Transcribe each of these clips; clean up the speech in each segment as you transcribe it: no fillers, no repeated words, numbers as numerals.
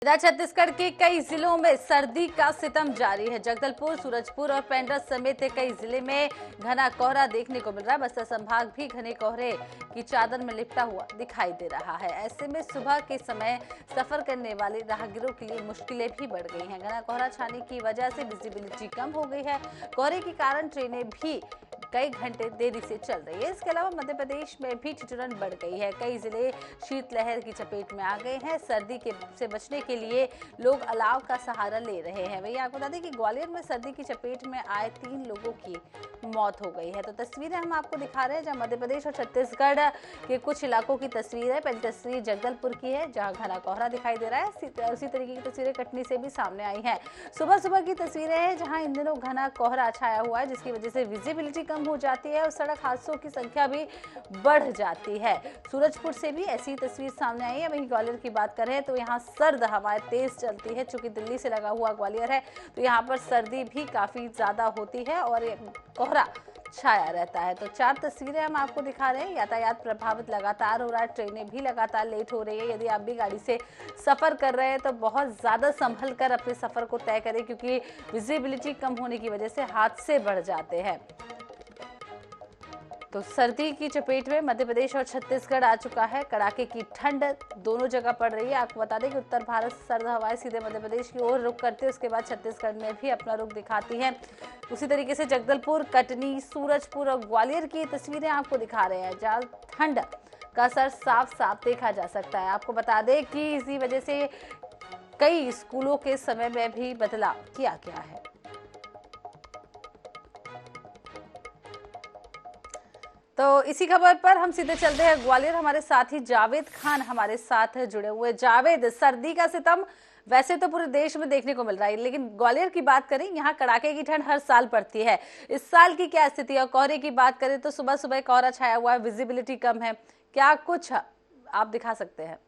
इधर छत्तीसगढ़ के कई जिलों में सर्दी का सितम जारी है। जगदलपुर, सूरजपुर और पेंड्रा समेत कई जिले में घना कोहरा देखने को मिल रहा है। बस्तर संभाग भी घने कोहरे की चादर में लिपटा हुआ दिखाई दे रहा है। ऐसे में सुबह के समय सफर करने वाले राहगीरों के लिए मुश्किलें भी बढ़ गई हैं। घना कोहरा छाने की वजह से विजिबिलिटी कम हो गई है। कोहरे के कारण ट्रेनें भी कई घंटे देरी से चल रही है। इसके अलावा मध्य प्रदेश में भी ठिठुरन बढ़ गई है। कई जिले शीतलहर की चपेट में आ गए हैं। सर्दी से बचने के लिए लोग अलाव का सहारा ले रहे हैं। वहीं आपको बता दें कि ग्वालियर में सर्दी की चपेट में आए 3 लोगों की मौत हो गई है। तो तस्वीरें हम आपको दिखा रहे हैं, जहां मध्य प्रदेश और छत्तीसगढ़ के कुछ इलाकों की तस्वीर है। पहली तस्वीर जगदलपुर की है, जहां घना कोहरा दिखाई दे रहा है। उसी तरीके की तस्वीरें कटनी से भी सामने आई हैं। सुबह सुबह की तस्वीरें हैं, जहां इन दिनों घना कोहरा छाया हुआ है, जिसकी वजह से विजिबिलिटी कम हो जाती है और सड़क हादसों की संख्या भी बढ़ जाती है। सूरजपुर से भी ऐसी तस्वीर सामने आई है। वहीं ग्वालियर की बात करें तो यहाँ सर्द हवाएं तेज चलती है। चूंकि दिल्ली से लगा हुआ ग्वालियर है, तो यहाँ पर सर्दी भी काफी ज्यादा होती है और कोहरा छाया रहता है। तो 4 तस्वीरें हम आपको दिखा रहे हैं। यातायात प्रभावित लगातार हो रहा है, ट्रेनें भी लगातार लेट हो रही है। यदि आप भी गाड़ी से सफर कर रहे हैं तो बहुत ज्यादा संभल कर अपने सफर को तय करें, क्योंकि विजिबिलिटी कम होने की वजह से हादसे बढ़ जाते हैं। तो सर्दी की चपेट में मध्य प्रदेश और छत्तीसगढ़ आ चुका है। कड़ाके की ठंड दोनों जगह पड़ रही है। आपको बता दें कि उत्तर भारत सर्द हवाएं सीधे मध्य प्रदेश की ओर रुख करते हैं, उसके बाद छत्तीसगढ़ में भी अपना रुख दिखाती हैं। उसी तरीके से जगदलपुर, कटनी, सूरजपुर और ग्वालियर की तस्वीरें आपको दिखा रहे हैं, जहां ठंड का असर साफ साफ देखा जा सकता है। आपको बता दें कि इसी वजह से कई स्कूलों के समय में भी बदलाव किया गया है। तो इसी खबर पर हम सीधे चलते हैं ग्वालियर। हमारे साथी जावेद खान हमारे साथ जुड़े हुए। जावेद, सर्दी का सितम वैसे तो पूरे देश में देखने को मिल रहा है, लेकिन ग्वालियर की बात करें, यहाँ कड़ाके की ठंड हर साल पड़ती है। इस साल की क्या स्थिति है? और कोहरे की बात करें तो सुबह सुबह कोहरा छाया हुआ है, विजिबिलिटी कम है, क्या कुछ आप दिखा सकते हैं?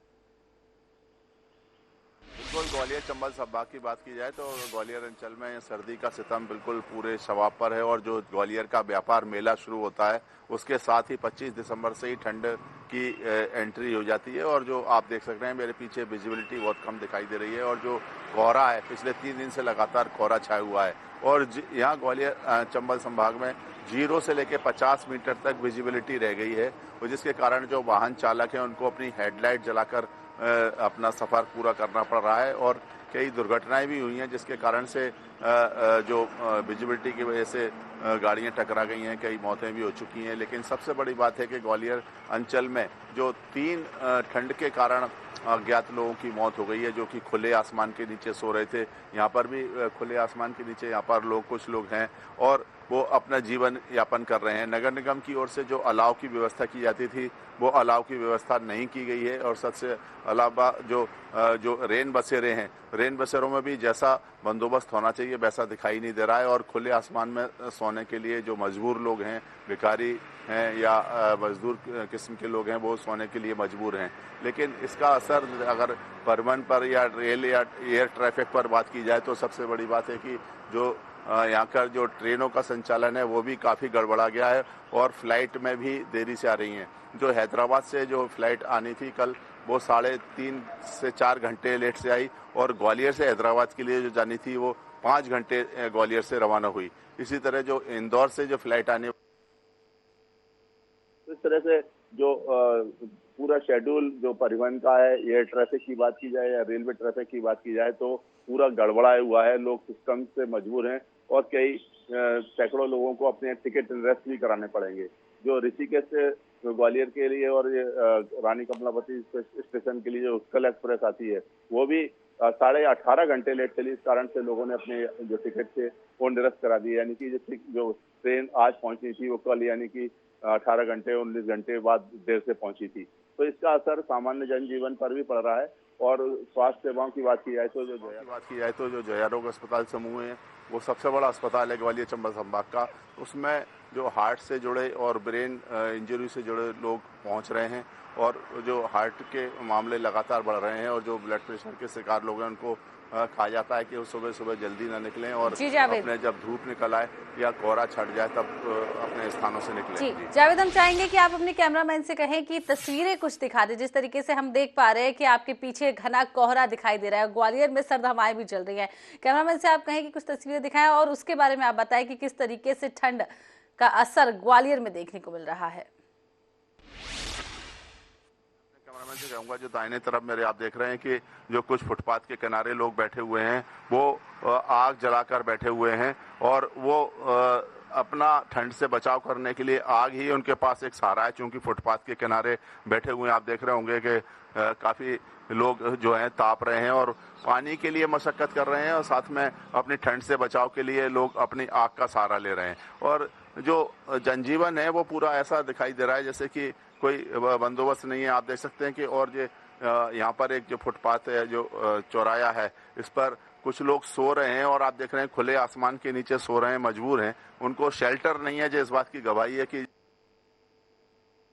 बिल्कुल, ग्वालियर चंबल संभाग की बात की जाए तो ग्वालियर अंचल में सर्दी का सितम बिल्कुल पूरे शवाब पर है। और जो ग्वालियर का व्यापार मेला शुरू होता है, उसके साथ ही 25 दिसंबर से ही ठंड की एंट्री हो जाती है। और जो आप देख सकते हैं मेरे पीछे, विजिबिलिटी बहुत कम दिखाई दे रही है और जो कोहरा है, पिछले 3 दिन से लगातार कोहरा छाया हुआ है। और यहाँ ग्वालियर चंबल संभाग में 0 से लेकर 50 मीटर तक विजिबिलिटी रह गई है, और जिसके कारण जो वाहन चालक हैं उनको अपनी हेडलाइट जलाकर अपना सफ़र पूरा करना पड़ रहा है। और कई दुर्घटनाएं भी हुई हैं, जिसके कारण से जो विजिबिलिटी की वजह से गाड़ियां टकरा गई हैं, कई मौतें भी हो चुकी हैं। लेकिन सबसे बड़ी बात है कि ग्वालियर अंचल में जो 3 ठंड के कारण अज्ञात लोगों की मौत हो गई है, जो कि खुले आसमान के नीचे सो रहे थे। यहाँ पर भी खुले आसमान के नीचे यहाँ पर कुछ लोग हैं और वो अपना जीवन यापन कर रहे हैं। नगर निगम की ओर से जो अलाव की व्यवस्था की जाती थी, वो अलाव की व्यवस्था नहीं की गई है। और सबसे अलावा जो रेन बसेरे हैं, रेन बसेरों में भी जैसा बंदोबस्त होना चाहिए वैसा दिखाई नहीं दे रहा है। और खुले आसमान में सोने के लिए जो मजबूर लोग हैं, भिखारी हैं या मजदूर किस्म के लोग हैं, वो सोने के लिए मजबूर हैं। लेकिन इसका असर अगर परिवहन पर या रेल या एयर ट्रैफिक पर बात की जाए तो सबसे बड़ी बात है कि जो यहाँ का जो ट्रेनों का संचालन है वो भी काफ़ी गड़बड़ा गया है और फ्लाइट में भी देरी से आ रही हैं। जो हैदराबाद से जो फ्लाइट आनी थी कल, वो 3.5 से 4 घंटे लेट से आई, और ग्वालियर से हैदराबाद के लिए जो जानी थी वो 5 घंटे ग्वालियर से रवाना हुई। इसी तरह जो इंदौर से जो फ्लाइट आने, इस तरह से जो पूरा शेड्यूल जो परिवहन का है, एयर ट्रैफिक की बात की जाए या रेलवे ट्रैफिक की बात की जाए, तो पूरा गड़बड़ाया हुआ है। लोग सिस्टम से मजबूर हैं और कई सैकड़ों लोगों को अपने टिकट रेस्ट भी कराने पड़ेंगे। जो ऋषिकेश से ग्वालियर के लिए और ये रानी कमलापति स्टेशन के लिए जो उत्कल एक्सप्रेस आती है, वो भी 18.5 घंटे लेट चली। इस कारण से लोगों ने अपने जो टिकट थे वो निरस्त करा दिए। यानी कि जो ट्रेन आज पहुंचनी थी वो कल, यानी कि 18 घंटे 19 घंटे बाद देर से पहुंची थी। तो इसका असर सामान्य जनजीवन पर भी पड़ रहा है। और स्वास्थ्य सेवाओं की बात की जाए तो जो जया रोग अस्पताल समूह है, वो सबसे बड़ा अस्पताल है ग्वालियर चंबल संभाग का। उसमें जो हार्ट से जुड़े और ब्रेन इंजरी से जुड़े लोग पहुंच रहे हैं और जो हार्ट के मामले लगातार बढ़ रहे हैं और जो ब्लड प्रेशर के शिकार लोग हैं उनको कहा जाता है कि वो सुबह सुबह जल्दी ना निकलें और जी जावेद, अपने जब धूप निकल आए या कोहरा छट जाए तब अपने स्थानों से निकलें। जी जावेद, हम चाहेंगे कि आप अपने कैमरामैन से कहें कि तस्वीरें कुछ दिखा दें। जिस तरीके से हम देख पा रहे हैं कि आपके पीछे घना कोहरा दिखाई दे रहा है, ग्वालियर में सर्द हवाएं भी चल रही हैं। कैमरामैन से आप कहें कि कुछ तस्वीरें दिखाएं और उसके बारे में आप बताएं कि किस तरीके से ठंड का असर ग्वालियर में देखने को मिल रहा है। कैमरामैन से कहूंगा, जो दाहिने तरफ मेरे आप देख रहे हैं कि जो कुछ फुटपाथ के किनारे लोग बैठे हुए हैं वो आग जलाकर बैठे हुए हैं और वो अपना ठंड से बचाव करने के लिए आग ही उनके पास एक सहारा है। चूंकि फुटपाथ के किनारे बैठे हुए हैं, आप देख रहे होंगे कि काफी लोग जो हैं ताप रहे हैं और पानी के लिए मशक्कत कर रहे हैं और साथ में अपनी ठंड से बचाव के लिए लोग अपनी आग का सहारा ले रहे हैं। और जो जनजीवन है वो पूरा ऐसा दिखाई दे रहा है जैसे कि कोई बंदोबस्त नहीं है। आप देख सकते हैं कि और ये यहाँ पर एक जो फुटपाथ है, जो चौराया है, इस पर कुछ लोग सो रहे हैं और आप देख रहे हैं खुले आसमान के नीचे सो रहे हैं, मजबूर हैं। उनको शेल्टर नहीं है, जो इस बात की गवाही है कि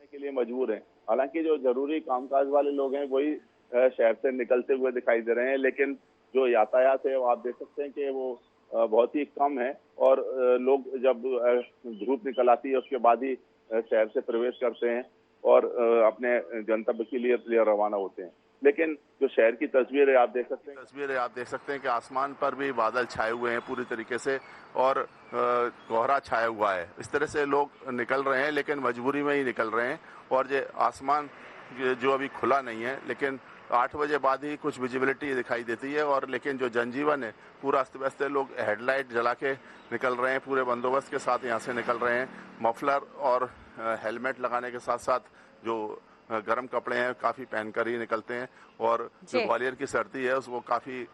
के लिए मजबूर हैं। हालांकि जो जरूरी कामकाज वाले लोग हैं वही शहर से निकलते हुए दिखाई दे रहे हैं, लेकिन जो यातायात है वो आप देख सकते हैं कि वो बहुत ही कम है और लोग जब धूप निकल आती है उसके बाद ही शहर से प्रवेश करते हैं और अपने गंतव्य के लिए रवाना होते हैं। लेकिन जो शहर की तस्वीर है आप देख सकते हैं कि आसमान पर भी बादल छाए हुए हैं पूरी तरीके से और कोहरा छाया हुआ है। इस तरह से लोग निकल रहे हैं, लेकिन मजबूरी में ही निकल रहे हैं। और ये आसमान जो अभी खुला नहीं है, लेकिन 8 बजे बाद ही कुछ विजिबिलिटी दिखाई देती है। और लेकिन जो जनजीवन है पूरा अस्त व्यस्त है। लोग हेडलाइट जला के निकल रहे हैं, पूरे बंदोबस्त के साथ यहाँ से निकल रहे हैं। मफलर और हेलमेट लगाने के साथ साथ जो गर्म कपड़े हैं काफी पहनकर ही निकलते हैं और जो ग्वालियर की सर्दी है उसको काफी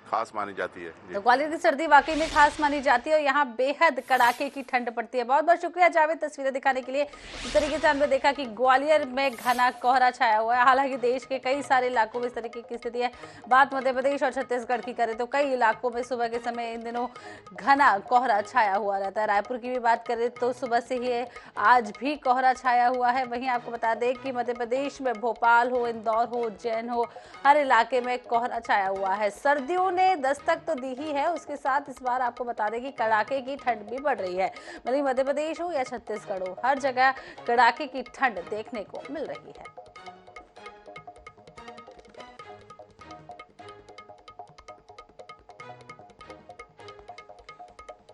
खास मानी जाती है। तो ग्वालियर की सर्दी वाकई में खास मानी जाती है और यहाँ बेहद कड़ाके की ठंड पड़ती है। बहुत बहुत शुक्रिया जावेद तस्वीरें दिखाने के लिए। इस तरीके से हमने देखा कि ग्वालियर में घना कोहरा छाया हुआ है। हालांकि देश के कई सारे इलाकों में इस तरीके की स्थिति है। बात मध्य प्रदेश और छत्तीसगढ़ की करें तो कई इलाकों में सुबह के समय इन दिनों घना कोहरा छाया हुआ रहता है। रायपुर की भी बात करें तो सुबह से ही आज भी कोहरा छाया हुआ है। वहीं आपको बता दें कि मध्य प्रदेश में भोपाल हो, इंदौर हो, उज्जैन हो, हर इलाके में कोहरा छाया हुआ है। सर्दियों ने दस्तक तो दी ही है, उसके साथ इस बार आपको बता दें कि कड़ाके की ठंड भी बढ़ रही है। भले मध्य प्रदेश हो या छत्तीसगढ़ हो, हर जगह कड़ाके की ठंड देखने को मिल रही है।